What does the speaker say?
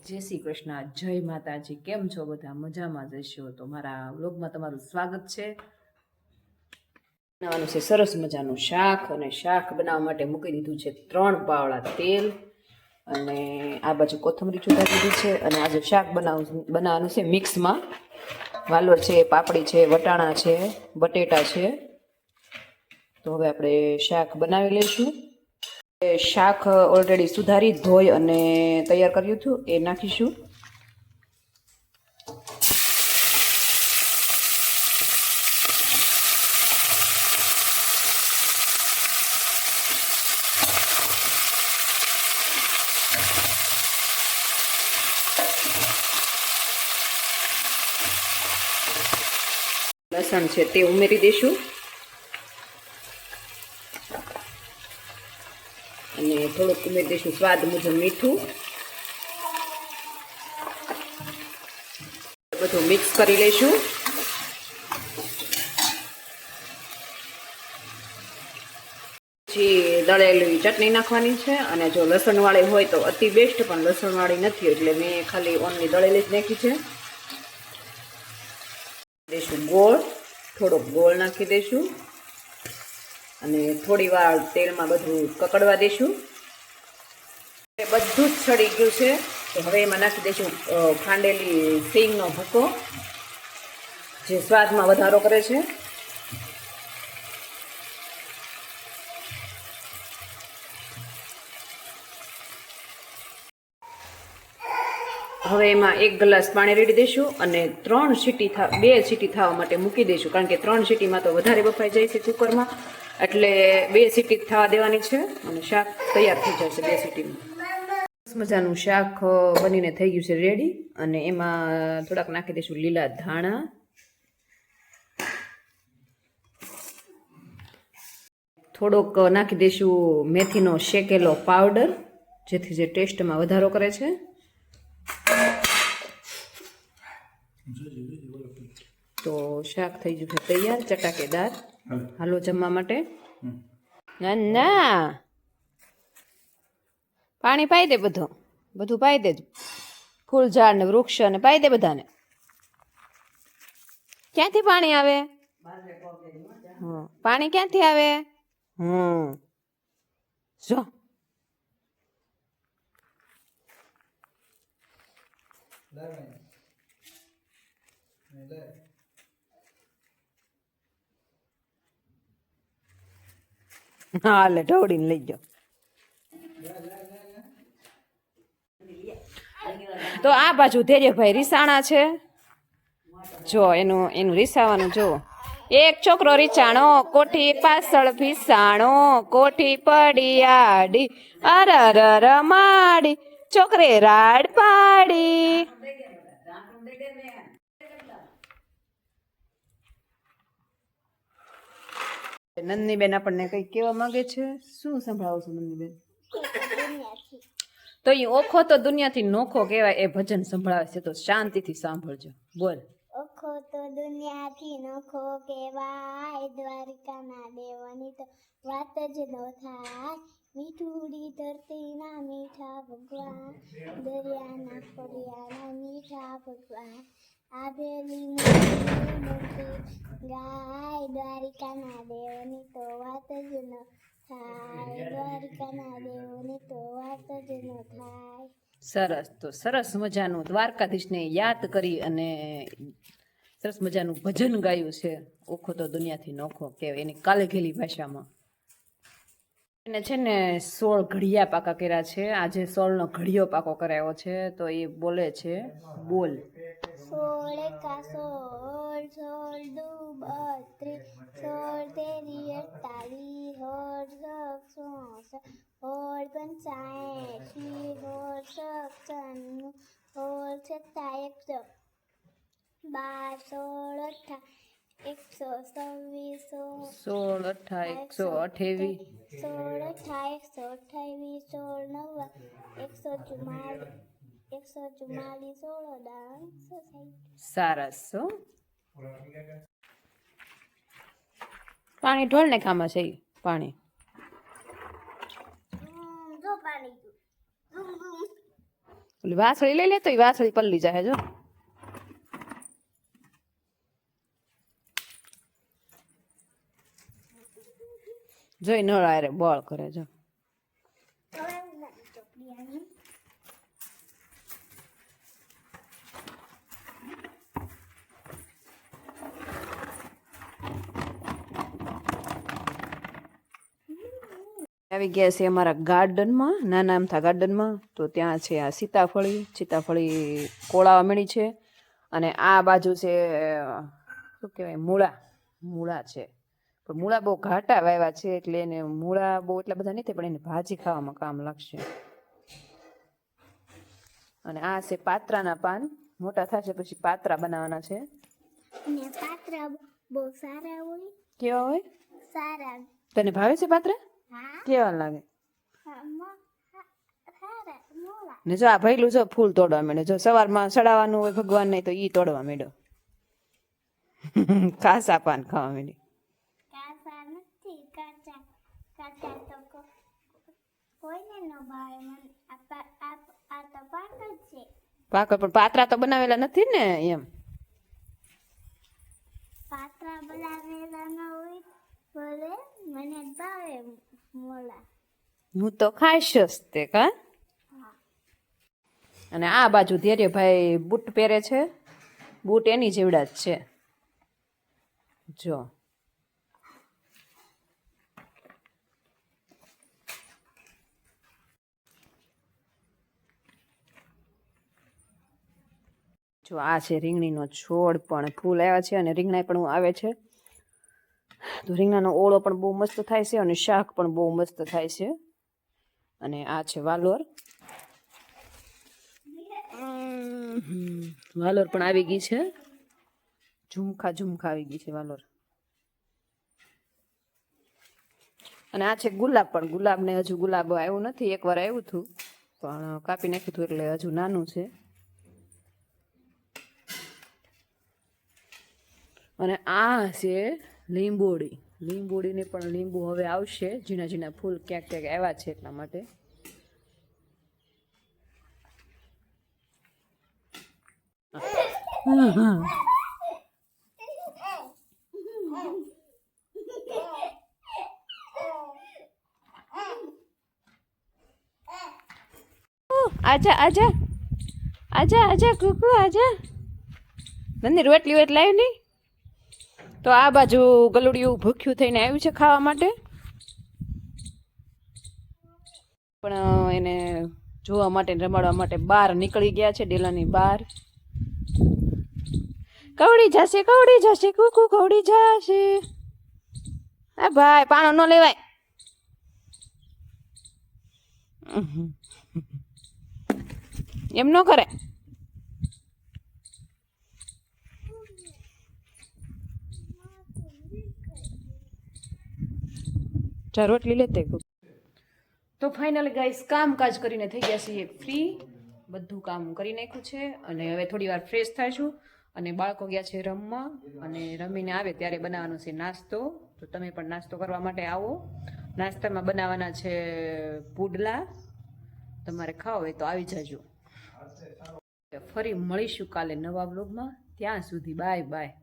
જય શ્રી કૃષ્ણ, જય માતાજી. કેમ છો બધા? મજામાં જશો? તો મારા વ્લોગમાં તમારું સ્વાગત છે. બનાવવાનું છે સરસ મજાનું શાક, અને શાક બનાવવા માટે મૂકી દીધું છે 3 પાવડા તેલ, અને આ બાજુ કોથમરી ચૂંટા દીધી છે. અને આજે શાક બનાવવાનું છે મિક્સમાં. વાલોર છે, પાપડી છે, વટાણા છે, બટેટા છે. તો હવે આપણે શાક બનાવી લઈશું. શાક ઓલરેડી સુધારી ધોઈ અને તૈયાર કર્યું હતું, એ નાખીશું. લસણ છે તે ઉમેરી દઈશું, અને થોડુંક ઉમેરી દઈશું સ્વાદ મુજબ મીઠું. બધું મિક્સ કરી લઈશું. પછી દળેલી ચટણી નાખવાની છે, અને જો લસણવાળી હોય તો અતિ બેસ્ટ, પણ લસણવાળી નથી એટલે મેં ખાલી ઓનલી દળેલી જ નાખી છે. દઈશું ગોળ, થોડોક ગોળ નાખી દઈશું, અને થોડી વાર તેલમાં બધું કકડવા દઈશું. બધું જ સડી ગયું છે, તો હવે એમાં નાખી દઈશું ખાંડેલી સિંગનો ભૂકો, જે સ્વાદમાં વધારો કરે છે. હવે એમાં 1 ગ્લાસ પાણી રેડી દઈશું, અને 2 સીટી થવા માટે મૂકી દઈશું, કારણ કે 3 સીટીમાં તો વધારે બફાઈ જાય છે કુકરમાં, એટલે 2 સીટી થવા દેવાની છે, અને શાક તૈયાર થઈ જશે 2 સીટીમાં. મજાનું શાક બનીને થઈ ગયું છે રેડી. અને એમાં થોડાક નાખી દઈશું લીલા ધાણા, થોડોક નાખી દઈશું મેથીનો શેકેલો પાવડર, જેથી જે ટેસ્ટમાં વધારો કરે છે. તો શાક થઈ ગયું છે તૈયાર, ચટાકેદાર. હાલો જમવા માટે. ના પાણી પાઈ દે, બધું પાઈ દે, ફૂલ ઝાડ ને વૃક્ષ ને પાઈ દે બધાને. ક્યાંથી પાણી આવે? પાણી ક્યાંથી આવે? જો હા, લે ઢોળીને લઈ જાઓ. તો આ બાજુ ધૈર્યભાઈ રીસાણા છે, જો એનું રીસાવાનું જો. એક છોકરો રીચાણો, કોઠી પાછળ ભીસાણો, કોઠી પડી આડી, અરર માડી, છોકરે રાડ પાડી. નંદનીબેન આપણને કઈ કેવા માંગે છે. શું સંભળાવો છો નંદનીબેન? તો એ ઓખો તો દુનિયાથી નોખો કહેવાય, એ ભજન સંભળાવે છે, તો શાંતિથી સાંભળજો. બોલ. ઓખો તો દુનિયાથી નોખો કહેવાય, દ્વારિકાના દેવની તો વાત જ ન થાય. મીઠુડી ધરતીના મીઠા ભગવાન, દરિયાના ફળિયાના મીઠા ભગવાન, આભેલી મૂર્તિ ગાય, દ્વારિકાના દેવની તો વાત જ ન થાય, દ્વારિકાના દેવની તો વાત જ ન થાય. સરસ. તો સરસ મજાનું દ્વારકાધીશને યાદ કરી અને સરસ મજાનું ભજન ગાયું છે. ઓખો તો દુનિયાથી નોખો કહેવાય, એની કાલેઘેલી ભાષામાં. એને છે ને 16 ઘડિયા પાકા કર્યા છે. આજે 16નો ઘડિયો પાકો કરાયો છે, તો એ બોલે છે. બોલ. 16 એકા 16, 16 દુ 32, 16 તેરી 48, 16 16 85, 16 96, 17 126, 16 18 128, 16 128, 16 129, 144, 16 દાન 160. સરસ. પાણી ઢોળ ને ખામાં છે પાણી. ઓલી વાસળી લઈ લે તો એ વાસળી પલ્લી જાય જો. જોઈ નળ આરે બળ કરે જો. હવે હું લાવી ચોપડી આવી. આવી ગયા છે અમારા ગાર્ડનમાં, નાના અમથા ગાર્ડનમાં. તો ત્યાં છે આ સીતાફળી કોળાવા મળી છે. અને આ બાજુ છે શું કહેવાય મૂળા છે. પણ મૂળા બહુ ઘાટા વાવ્યા છે એટલે એને મૂળા બહુ એટલા બધા નથી, પણ એને ભાજી ખાવામાં કામ લાગશે. અને આ છે પાત્રાના પાન, મોટા થશે પછી પાત્રા બનાવવાના છે. ને પાત્રા બહુ સારા હોય. કેવા હોય? સારા. તને ભાવે છે પાત્રા? હા. કેવા લાગે? સારા મોળા. ને જો આ ભૈલું જો ફૂલ તોડવા માંડે. જો સવારમાં સડાવવાનું હોય ભગવાન ને તો ઈ તોડવા માંડ્યો. કાસા પાન ખાવા માંડી. કાચા નથી, કાચા કાચા તો કોઈને ન ભાવે. મને આ તો પાક જ છે. પાકળ પણ પાત્રા તો બનાવેલા નથી ને એમ. પાત્રા બનાવેલા ન હોય ભલે મને ભાવે મોળા. હું તો ખાઈશ જ તે કા. અને આ બાજુ ધૈર્યભાઈ બૂટ પહેરે છે. બૂટ એની જેવડા જ છે જો. જો આ છે રીંગણીનો છોડ, પણ ફૂલ આવ્યા છે અને રીંગણા પણ આવે છે. તો રીંગણાનો ઓળો પણ બહુ મસ્ત થાય છે અને શાક પણ બહુ મસ્ત થાય છે. અને આ છે વાલોર. વાલોર પણ આવી ગઈ છે. ઝુમખા આવી ગઈ છે વાલોર. અને આ છે ગુલાબ, પણ ગુલાબને હજુ ગુલાબ આવ્યું નથી. એકવાર આવ્યું હતું પણ કાપી નાખ્યું હતું એટલે હજુ નાનું છે. અને આ છે લીંબોડીને પણ લીંબુ હવે આવશે. ઝીણા ફૂલ ક્યાંક આવ્યા છે એટલા માટે. આજા કુકુ આજા. નંદી રોટલી વોટ લાવી નહીં. તો આ બાજુ ગલુડિયું ભૂખ્યું થઈને આવ્યું છે ખાવા માટે. પણ એને જોવા માટે રમાડવા માટે બહાર નીકળી ગયા છે, ડેલાની બહાર. કવડી જશે કુકુ કવડી જશે. આ ભાઈ પાણો ન લેવાય. એમ ન કરે. ચાર રોટલી લેતે. તો ફાઇનલ ગાઈસ કામકાજ કરીને થઈ ગયા છીએ ફ્રી. બધું કામ કરી નાખ્યું છે અને હવે થોડી વાર ફ્રેશ થાશું. અને બાળકો ગયા છે રમવા, અને રમીને આવે ત્યારે બનાવવાનો છે નાસ્તો. તો તમે પણ નાસ્તો કરવા માટે આવો. નાસ્તામાં બનાવવાના છે પુડલા. તમારે ખાવ હોય તો આવી જાજો. ફરી મળીશું કાલે નવા બ્લોગમાં. ત્યાં સુધી બાય બાય.